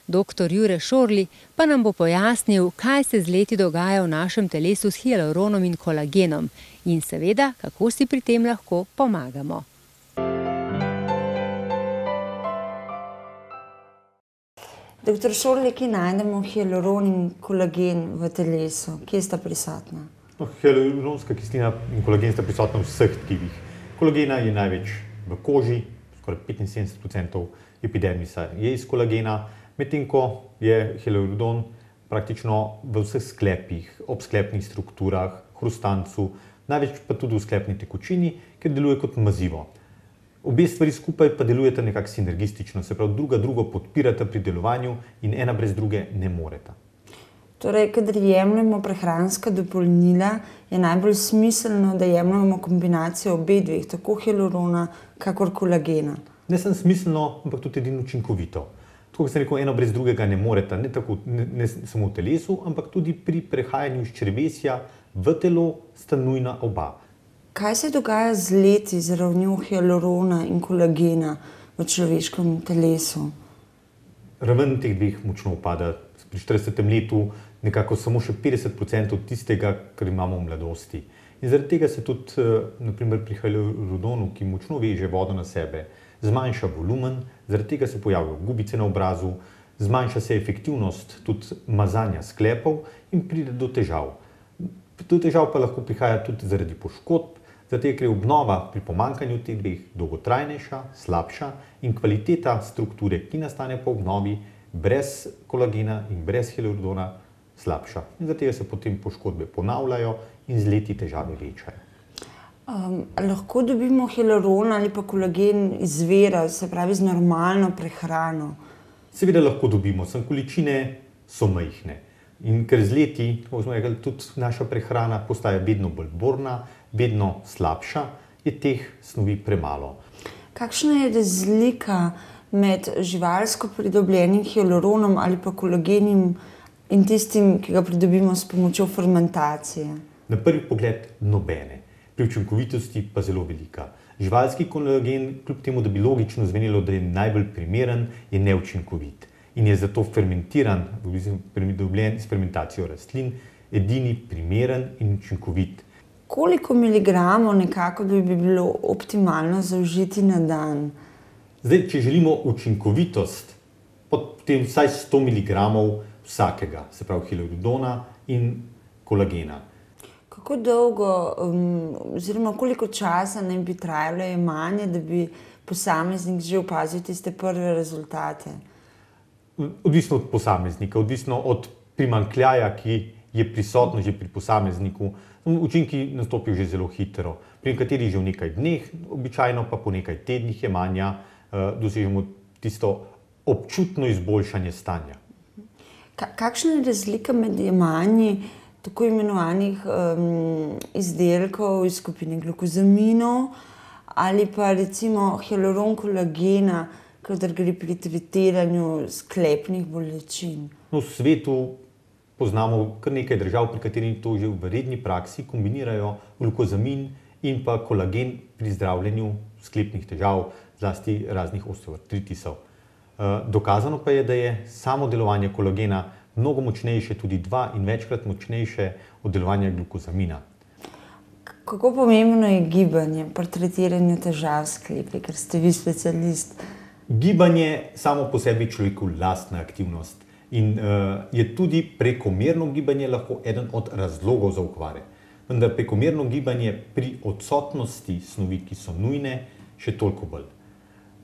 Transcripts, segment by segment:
Dr. Jure Šorli pa nam bo pojasnil, kaj se z leti dogaja v našem telesu s hialuronom in kolagenom in seveda, kako si pri tem lahko pomagamo. Doktor Šorli, kje najdemo hialuron in kolagen v telesu? Kje sta prisotna? Hialuronska kislina in kolagen sta prisotna v vseh tkivih. Kolagena je največ v koži, skoraj 75% epidermisa je iz kolagena, medtem ko je hialuron praktično v vseh sklepih, obsklepnih strukturah, hrustancu, največ pa tudi v sklepni tekočini, ker deluje kot mazivo. Obe stvari skupaj pa delujeta nekako sinergistično, se pravi, drugo podpirata pri delovanju in ena brez druge ne moreta. Torej, kadar jemljemo prehranska dopolnila, je najbolj smiselno, da jemljemo kombinacijo obeh dveh, tako hialurona, kakor kolagena. Ne samo smiselno, ampak tudi edino učinkovito. Tako kot sem rekel, eno brez drugega ne moreta, ne samo v telesu, ampak tudi pri prehajanju iz črevesja v telo sta nujna oba. Kaj se dogaja z leti z ravnjo hialurona in kolagena v človeškem telesu? Raven teh dveh močno upada. Pri 40. letu nekako samo še 50% od tistega, kar imamo v mladosti. In zaradi tega se tudi, naprimer pri hialuronu, ki močno veže vodo na sebe, zmanjša volumen, zaradi tega se pojavijo gubice na obrazu, zmanjša se efektivnost tudi mazanja sklepov in pride do težav. Do težav pa lahko prihaja tudi zaradi poškodb, zato je obnova pri pomanjkanju teh dveh dolgotrajnejša, slabša in kvaliteta strukture, ki nastane po obnovi, brez kolagena in brez hialurona slabša. In zato se potem poškodbe ponavljajo in z leti težave večajo. Lahko dobimo hialuron ali pa kolagen iz vira, se pravi z normalno prehrano? Seveda lahko dobimo, samo količine so majhne. In ker z leti, kako smo rekli, tudi naša prehrana postaja vedno bolj borna, vedno slabša, je teh snovi premalo. Kakšna je razlika med živalsko pridobljenim hialuronom ali pa kolagenom in tistim, ki ga pridobimo s pomočjo fermentacije? Na prvi pogled nobene, pri učinkovitosti pa zelo velika. Živalski kolagen, kljub temu, da bi logično zvenelo, da je najbolj primeren, je neučinkovit. In je zato fermentiran, pridobljen s fermentacijo rastlin, edini primeren in učinkovit. Koliko miligramov nekako bi bilo optimalno zaužiti na dan? Zdaj, če želimo učinkovitost, potem vsaj 100 miligramov vsakega, se pravi hialurona in kolagena. Kako dolgo oziroma koliko časa naj bi trajalo jemanje, da bi posameznik že opazil tiste prve rezultate? Odvisno od posameznika, odvisno od primanjkljaja, ki je prisotno že pri posamezniku. Učinki nastopijo že zelo hitro. Pri nekaterih že v nekaj dneh, običajno pa po nekaj tednih jemanja dosežemo tisto občutno izboljšanje stanja. Kakšna je razlika med jemanji tako imenovanih izdelkov iz skupine glukozaminov ali pa recimo hialuron kolagena, kadar gre pri tretiranju sklepnih bolečin? V svetu poznamo kar nekaj držav, pri katerih to že v redni praksi kombinirajo glukozamin in pa kolagen pri zdravljenju sklepnih težav, zlasti raznih osteoartritisov. Dokazano pa je, da je samo delovanje kolagena mnogo močnejše, tudi 2 in večkrat močnejše od delovanja glukozamina. Kako pomembno je gibanje pri tretiranju težav sklepi, ker ste vi specialist? Gibanje samo po sebi človeku lastna aktivnost in je tudi prekomerno gibanje lahko eden od razlogov za okvare. Vendar prekomerno gibanje pri odsotnosti snovi, ki so nujne, še toliko bolj.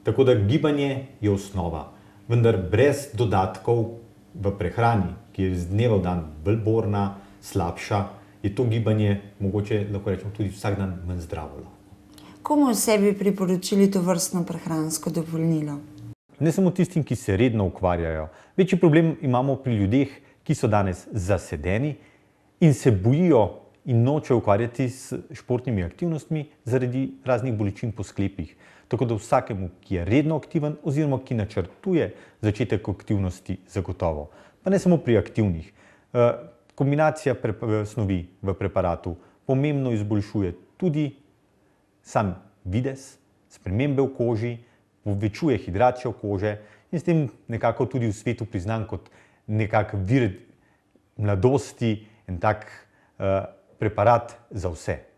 Tako da gibanje je osnova, vendar brez dodatkov v prehrani, ki je z dneva v dan bolj borna, slabša, je to gibanje mogoče, lahko rečemo, tudi vsak dan manj zdravo. Komu v sebi priporočili to vrstno prehransko dopolnilo? Ne samo tistim, ki se redno ukvarjajo. Večji problem imamo pri ljudeh, ki so danes zasedeni in se bojijo in nočejo ukvarjati s športnimi aktivnostmi zaradi raznih bolečin po sklepih. Tako da vsakemu, ki je redno aktiven oziroma ki načrtuje začetek aktivnosti, zagotovo. Pa ne samo pri aktivnih. Kombinacija snovi v preparatu pomembno izboljšuje tudi sam videz, spremembe v koži, povečuje hidracijo kože in s tem nekako tudi v svetu priznan kot nekak vir mladosti in tak preparat za vse.